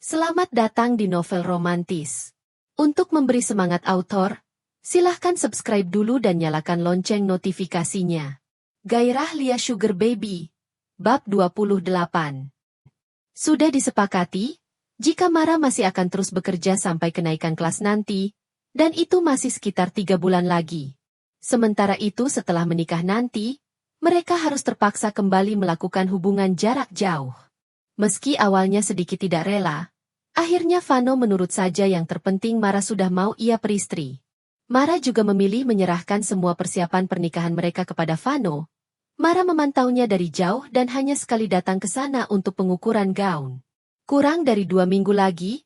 Selamat datang di novel romantis. Untuk memberi semangat autor, silahkan subscribe dulu dan nyalakan lonceng notifikasinya. Gairah Lia Sugar Baby, Bab 28. Sudah disepakati, jika Mara masih akan terus bekerja sampai kenaikan kelas nanti, dan itu masih sekitar 3 bulan lagi. Sementara itu setelah menikah nanti, mereka harus terpaksa kembali melakukan hubungan jarak jauh. Meski awalnya sedikit tidak rela, akhirnya Vano menurut saja. Yang terpenting Mara sudah mau ia peristri. Mara juga memilih menyerahkan semua persiapan pernikahan mereka kepada Vano. Mara memantaunya dari jauh dan hanya sekali datang ke sana untuk pengukuran gaun. Kurang dari 2 minggu lagi,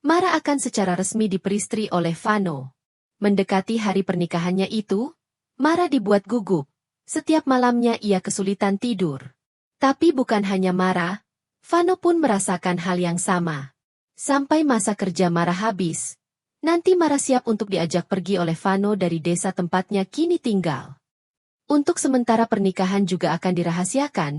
Mara akan secara resmi diperistri oleh Vano. Mendekati hari pernikahannya itu, Mara dibuat gugup. Setiap malamnya ia kesulitan tidur. Tapi bukan hanya Mara, Vano pun merasakan hal yang sama. Sampai masa kerja Mara habis, nanti Mara siap untuk diajak pergi oleh Vano dari desa tempatnya kini tinggal. Untuk sementara pernikahan juga akan dirahasiakan,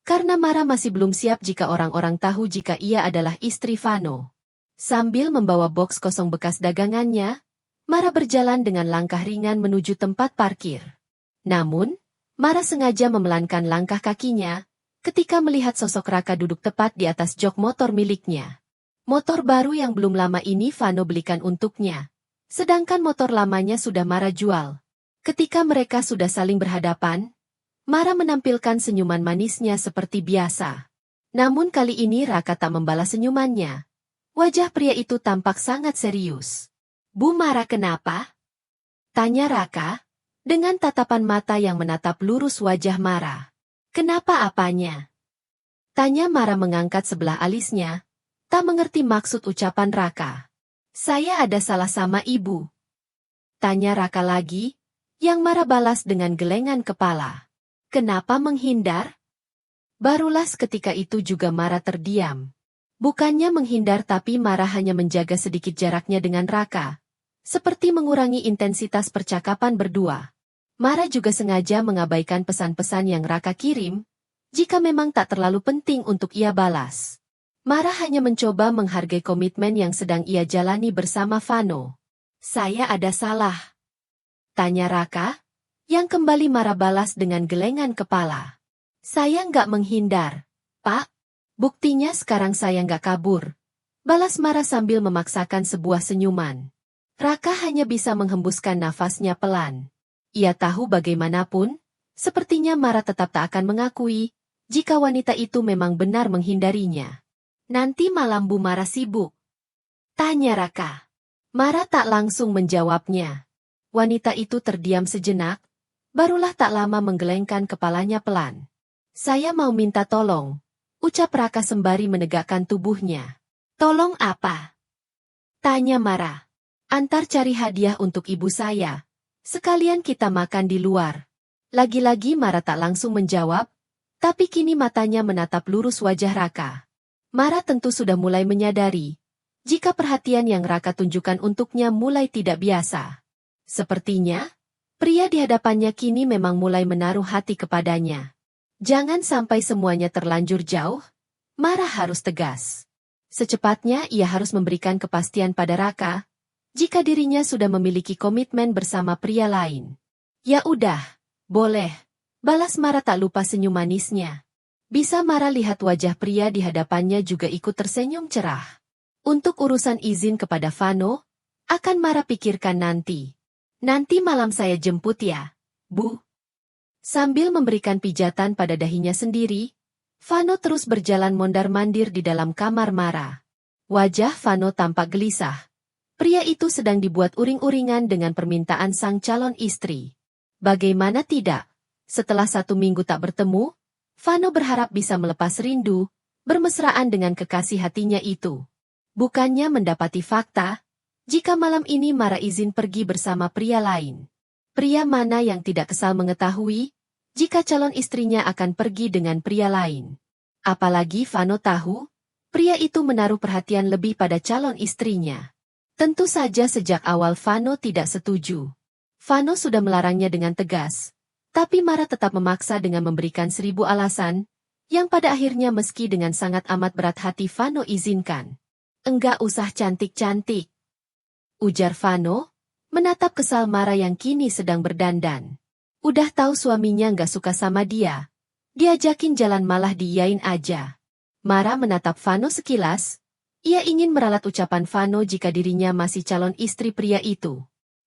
karena Mara masih belum siap jika orang-orang tahu jika ia adalah istri Vano. Sambil membawa boks kosong bekas dagangannya, Mara berjalan dengan langkah ringan menuju tempat parkir. Namun, Mara sengaja memelankan langkah kakinya, ketika melihat sosok Raka duduk tepat di atas jok motor miliknya. Motor baru yang belum lama ini Vano belikan untuknya, sedangkan motor lamanya sudah Mara jual. Ketika mereka sudah saling berhadapan, Mara menampilkan senyuman manisnya seperti biasa. Namun kali ini Raka tak membalas senyumannya. Wajah pria itu tampak sangat serius. "Bu Mara, kenapa?" tanya Raka, dengan tatapan mata yang menatap lurus wajah Mara. "Kenapa apanya?" tanya Mara mengangkat sebelah alisnya, tak mengerti maksud ucapan Raka. "Saya ada salah sama ibu?" tanya Raka lagi, yang Mara balas dengan gelengan kepala. "Kenapa menghindar?" Barulah seketika itu juga Mara terdiam. Bukannya menghindar tapi Mara hanya menjaga sedikit jaraknya dengan Raka, seperti mengurangi intensitas percakapan berdua. Mara juga sengaja mengabaikan pesan-pesan yang Raka kirim, jika memang tak terlalu penting untuk ia balas. Mara hanya mencoba menghargai komitmen yang sedang ia jalani bersama Vano. "Saya ada salah?" tanya Raka, yang kembali Mara balas dengan gelengan kepala. "Saya nggak menghindar, Pak. Buktinya sekarang saya nggak kabur," balas Mara sambil memaksakan sebuah senyuman. Raka hanya bisa menghembuskan nafasnya pelan. Ia tahu bagaimanapun, sepertinya Mara tetap tak akan mengakui, jika wanita itu memang benar menghindarinya. "Nanti malam Bu Mara sibuk?" tanya Raka. Mara tak langsung menjawabnya. Wanita itu terdiam sejenak, barulah tak lama menggelengkan kepalanya pelan. "Saya mau minta tolong," ucap Raka sembari menegakkan tubuhnya. "Tolong apa?" tanya Mara. "Antar cari hadiah untuk ibu saya. Sekalian kita makan di luar." Lagi-lagi Mara tak langsung menjawab, tapi kini matanya menatap lurus wajah Raka. Mara tentu sudah mulai menyadari, jika perhatian yang Raka tunjukkan untuknya mulai tidak biasa. Sepertinya, pria di hadapannya kini memang mulai menaruh hati kepadanya. Jangan sampai semuanya terlanjur jauh, Mara harus tegas. Secepatnya ia harus memberikan kepastian pada Raka, jika dirinya sudah memiliki komitmen bersama pria lain. "Ya udah, boleh," balas Mara tak lupa senyum manisnya. Bisa Mara lihat wajah pria di hadapannya juga ikut tersenyum cerah. Untuk urusan izin kepada Vano, akan Mara pikirkan nanti. "Nanti malam saya jemput ya, Bu." Sambil memberikan pijatan pada dahinya sendiri, Vano terus berjalan mondar-mandir di dalam kamar Mara. Wajah Vano tampak gelisah. Pria itu sedang dibuat uring-uringan dengan permintaan sang calon istri. Bagaimana tidak? Setelah 1 minggu tak bertemu, Vano berharap bisa melepas rindu, bermesraan dengan kekasih hatinya itu. Bukannya mendapati fakta, jika malam ini Mara izin pergi bersama pria lain. Pria mana yang tidak kesal mengetahui, jika calon istrinya akan pergi dengan pria lain. Apalagi Vano tahu, pria itu menaruh perhatian lebih pada calon istrinya. Tentu saja sejak awal Vano tidak setuju. Vano sudah melarangnya dengan tegas. Tapi Mara tetap memaksa dengan memberikan 1000 alasan, yang pada akhirnya meski dengan sangat amat berat hati Vano izinkan. Enggak usah cantik-cantik, ujar Vano, menatap kesal Mara yang kini sedang berdandan. Udah tahu suaminya nggak suka sama dia. Diajakin jalan malah diiyain aja. Mara menatap Vano sekilas. Ia ingin meralat ucapan Vano jika dirinya masih calon istri pria itu.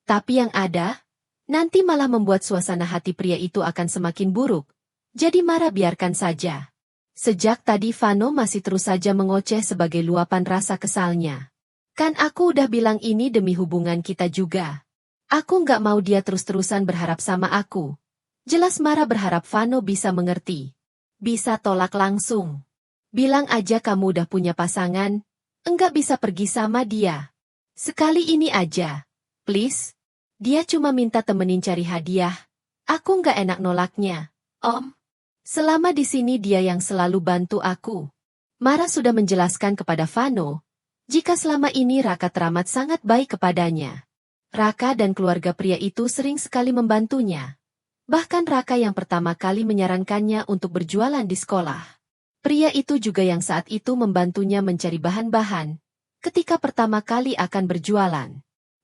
Tapi yang ada, nanti malah membuat suasana hati pria itu akan semakin buruk. Jadi Mara biarkan saja. Sejak tadi Vano masih terus saja mengoceh sebagai luapan rasa kesalnya. Kan aku udah bilang ini demi hubungan kita juga. Aku nggak mau dia terus-terusan berharap sama aku. Jelas Mara berharap Vano bisa mengerti. Bisa tolak langsung. Bilang aja kamu udah punya pasangan, enggak bisa pergi sama dia. Sekali ini aja. Please. Dia cuma minta temenin cari hadiah. Aku nggak enak nolaknya. Om. Selama di sini dia yang selalu bantu aku. Mara sudah menjelaskan kepada Vano, jika selama ini Raka teramat sangat baik kepadanya. Raka dan keluarga pria itu sering sekali membantunya. Bahkan Raka yang pertama kali menyarankannya untuk berjualan di sekolah. Pria itu juga yang saat itu membantunya mencari bahan-bahan, ketika pertama kali akan berjualan.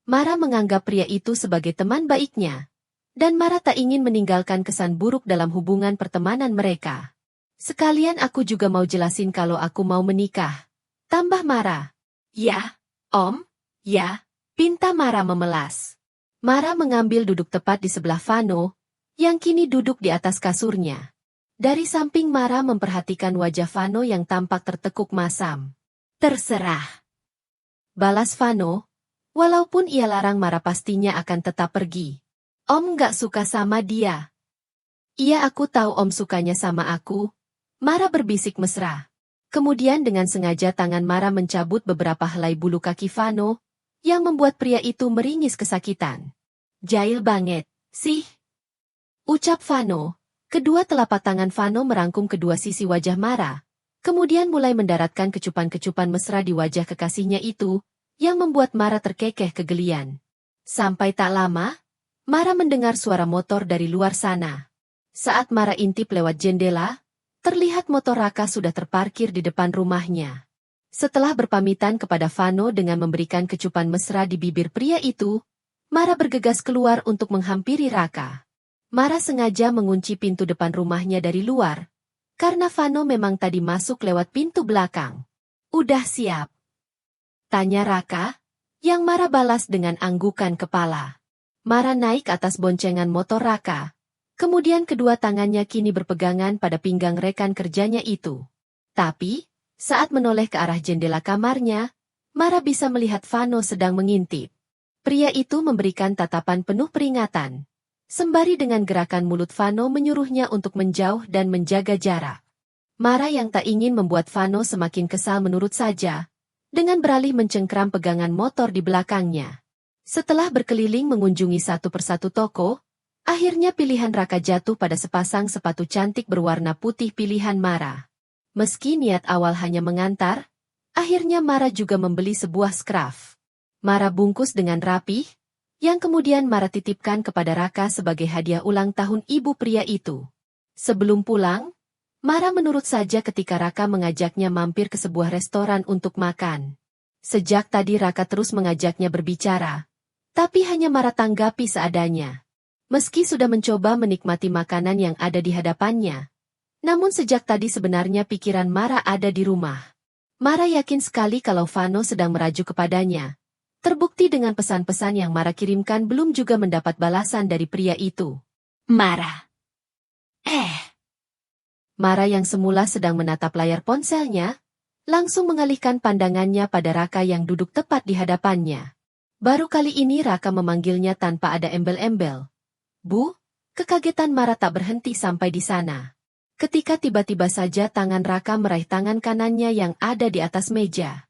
Mara menganggap pria itu sebagai teman baiknya. Dan Mara tak ingin meninggalkan kesan buruk dalam hubungan pertemanan mereka. Sekalian aku juga mau jelasin kalau aku mau menikah. Tambah Mara. Ya, Om, ya, pinta Mara memelas. Mara mengambil duduk tepat di sebelah Vano, yang kini duduk di atas kasurnya. Dari samping Mara memperhatikan wajah Vano yang tampak tertekuk masam. Terserah. Balas Vano, walaupun ia larang Mara pastinya akan tetap pergi. Om nggak suka sama dia. Iya aku tahu Om sukanya sama aku. Mara berbisik mesra. Kemudian dengan sengaja tangan Mara mencabut beberapa helai bulu kaki Vano, yang membuat pria itu meringis kesakitan. Jahil banget, sih. Ucap Vano. Kedua telapak tangan Vano merangkum kedua sisi wajah Mara, kemudian mulai mendaratkan kecupan-kecupan mesra di wajah kekasihnya itu, yang membuat Mara terkekeh kegelian. Sampai tak lama, Mara mendengar suara motor dari luar sana. Saat Mara intip lewat jendela, terlihat motor Raka sudah terparkir di depan rumahnya. Setelah berpamitan kepada Vano dengan memberikan kecupan mesra di bibir pria itu, Mara bergegas keluar untuk menghampiri Raka. Mara sengaja mengunci pintu depan rumahnya dari luar, karena Vano memang tadi masuk lewat pintu belakang. Udah siap? Tanya Raka, yang Mara balas dengan anggukan kepala. Mara naik atas boncengan motor Raka. Kemudian kedua tangannya kini berpegangan pada pinggang rekan kerjanya itu. Tapi, saat menoleh ke arah jendela kamarnya, Mara bisa melihat Vano sedang mengintip. Pria itu memberikan tatapan penuh peringatan. Sembari dengan gerakan mulut Vano menyuruhnya untuk menjauh dan menjaga jarak. Mara yang tak ingin membuat Vano semakin kesal menurut saja, dengan beralih mencengkram pegangan motor di belakangnya. Setelah berkeliling mengunjungi satu persatu toko, akhirnya pilihan Raka jatuh pada sepasang sepatu cantik berwarna putih pilihan Mara. Meski niat awal hanya mengantar, akhirnya Mara juga membeli sebuah skraf. Mara bungkus dengan rapih, yang kemudian Mara titipkan kepada Raka sebagai hadiah ulang tahun ibu pria itu. Sebelum pulang, Mara menurut saja ketika Raka mengajaknya mampir ke sebuah restoran untuk makan. Sejak tadi Raka terus mengajaknya berbicara, tapi hanya Mara tanggapi seadanya. Meski sudah mencoba menikmati makanan yang ada di hadapannya, namun sejak tadi sebenarnya pikiran Mara ada di rumah. Mara yakin sekali kalau Vano sedang merajuk kepadanya. Terbukti dengan pesan-pesan yang Mara kirimkan belum juga mendapat balasan dari pria itu. Mara. Mara yang semula sedang menatap layar ponselnya, langsung mengalihkan pandangannya pada Raka yang duduk tepat di hadapannya. Baru kali ini Raka memanggilnya tanpa ada embel-embel. Bu, kekagetan Mara tak berhenti sampai di sana. Ketika tiba-tiba saja tangan Raka meraih tangan kanannya yang ada di atas meja.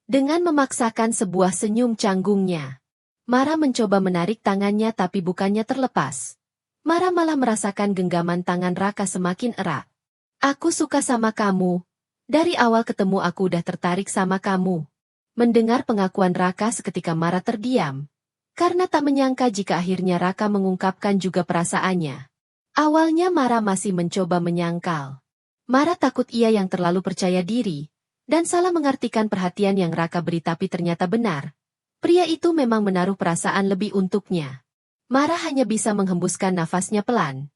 Dengan memaksakan sebuah senyum canggungnya, Mara mencoba menarik tangannya tapi bukannya terlepas. Mara malah merasakan genggaman tangan Raka semakin erat. Aku suka sama kamu. Dari awal ketemu aku udah tertarik sama kamu. Mendengar pengakuan Raka seketika Mara terdiam. Karena tak menyangka jika akhirnya Raka mengungkapkan juga perasaannya. Awalnya Mara masih mencoba menyangkal. Mara takut ia yang terlalu percaya diri, dan salah mengartikan perhatian yang Raka beri tapi ternyata benar. Pria itu memang menaruh perasaan lebih untuknya. Mara hanya bisa menghembuskan nafasnya pelan.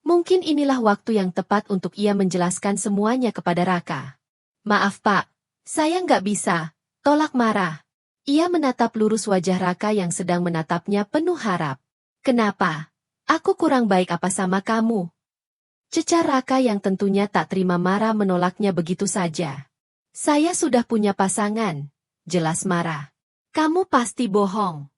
Mungkin inilah waktu yang tepat untuk ia menjelaskan semuanya kepada Raka. Maaf Pak, saya nggak bisa, tolak Mara. Ia menatap lurus wajah Raka yang sedang menatapnya penuh harap. Kenapa? Aku kurang baik apa sama kamu? Cecar Raka yang tentunya tak terima Mara menolaknya begitu saja. Saya sudah punya pasangan, jelas Mara. Kamu pasti bohong.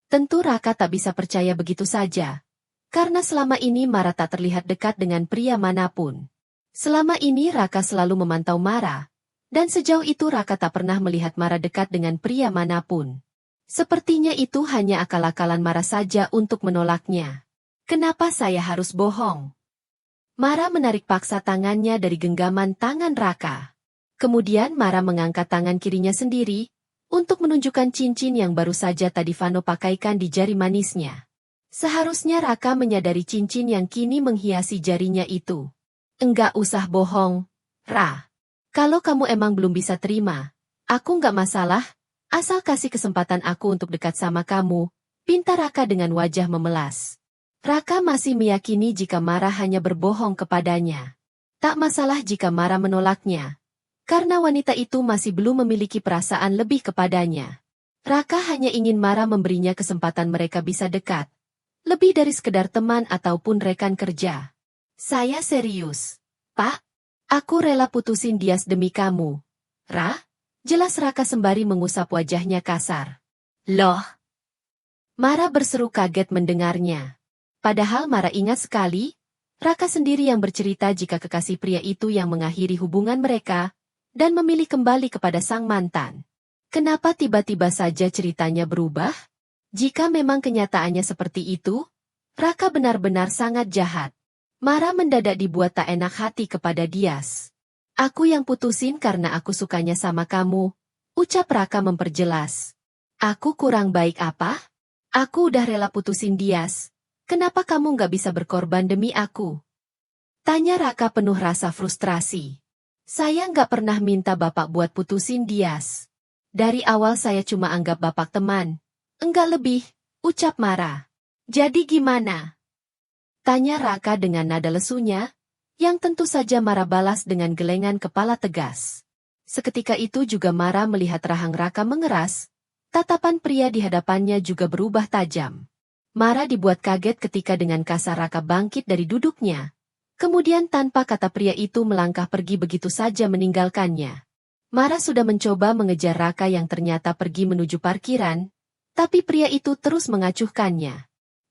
Tentu Raka tak bisa percaya begitu saja. Karena selama ini Mara tak terlihat dekat dengan pria manapun. Selama ini Raka selalu memantau Mara. Dan sejauh itu Raka tak pernah melihat Mara dekat dengan pria manapun. Sepertinya itu hanya akal-akalan Mara saja untuk menolaknya. Kenapa saya harus bohong? Mara menarik paksa tangannya dari genggaman tangan Raka. Kemudian Mara mengangkat tangan kirinya sendiri, untuk menunjukkan cincin yang baru saja tadi Vano pakaikan di jari manisnya. Seharusnya Raka menyadari cincin yang kini menghiasi jarinya itu. Enggak usah bohong, Ra. Kalau kamu emang belum bisa terima, aku nggak masalah, asal kasih kesempatan aku untuk dekat sama kamu, pinta Raka dengan wajah memelas. Raka masih meyakini jika Mara hanya berbohong kepadanya. Tak masalah jika Mara menolaknya. Karena wanita itu masih belum memiliki perasaan lebih kepadanya. Raka hanya ingin Mara memberinya kesempatan mereka bisa dekat. Lebih dari sekedar teman ataupun rekan kerja. Saya serius. Pak, aku rela putusin Dias demi kamu. Ra? Jelas Raka sembari mengusap wajahnya kasar. Loh? Mara berseru kaget mendengarnya. Padahal Mara ingat sekali, Raka sendiri yang bercerita jika kekasih pria itu yang mengakhiri hubungan mereka, dan memilih kembali kepada sang mantan. Kenapa tiba-tiba saja ceritanya berubah? Jika memang kenyataannya seperti itu, Raka benar-benar sangat jahat. Mara mendadak dibuat tak enak hati kepada Dias. Aku yang putusin karena aku sukanya sama kamu, ucap Raka memperjelas. Aku kurang baik apa? Aku udah rela putusin Dias. Kenapa kamu nggak bisa berkorban demi aku? Tanya Raka penuh rasa frustrasi. Saya nggak pernah minta Bapak buat putusin Dias. Dari awal saya cuma anggap Bapak teman. Enggak lebih, ucap Mara. Jadi gimana? Tanya Raka dengan nada lesunya, yang tentu saja Mara balas dengan gelengan kepala tegas. Seketika itu juga Mara melihat rahang Raka mengeras, tatapan pria di hadapannya juga berubah tajam. Mara dibuat kaget ketika dengan kasar Raka bangkit dari duduknya. Kemudian tanpa kata pria itu melangkah pergi begitu saja meninggalkannya. Mara sudah mencoba mengejar Raka yang ternyata pergi menuju parkiran, tapi pria itu terus mengacuhkannya.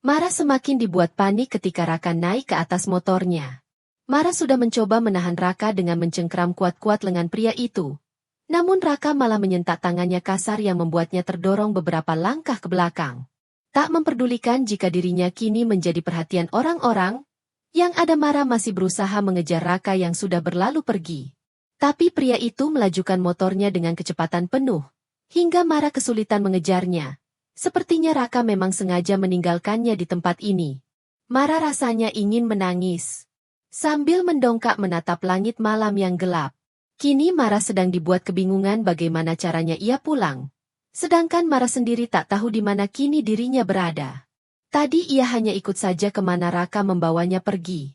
Mara semakin dibuat panik ketika Raka naik ke atas motornya. Mara sudah mencoba menahan Raka dengan mencengkram kuat-kuat lengan pria itu. Namun Raka malah menyentak tangannya kasar yang membuatnya terdorong beberapa langkah ke belakang. Tak memperdulikan jika dirinya kini menjadi perhatian orang-orang, yang ada Mara masih berusaha mengejar Raka yang sudah berlalu pergi. Tapi pria itu melajukan motornya dengan kecepatan penuh, hingga Mara kesulitan mengejarnya. Sepertinya Raka memang sengaja meninggalkannya di tempat ini. Mara rasanya ingin menangis. Sambil mendongkak menatap langit malam yang gelap. Kini Mara sedang dibuat kebingungan bagaimana caranya ia pulang. Sedangkan Mara sendiri tak tahu di mana kini dirinya berada. Tadi ia hanya ikut saja kemana Raka membawanya pergi.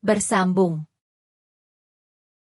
Bersambung.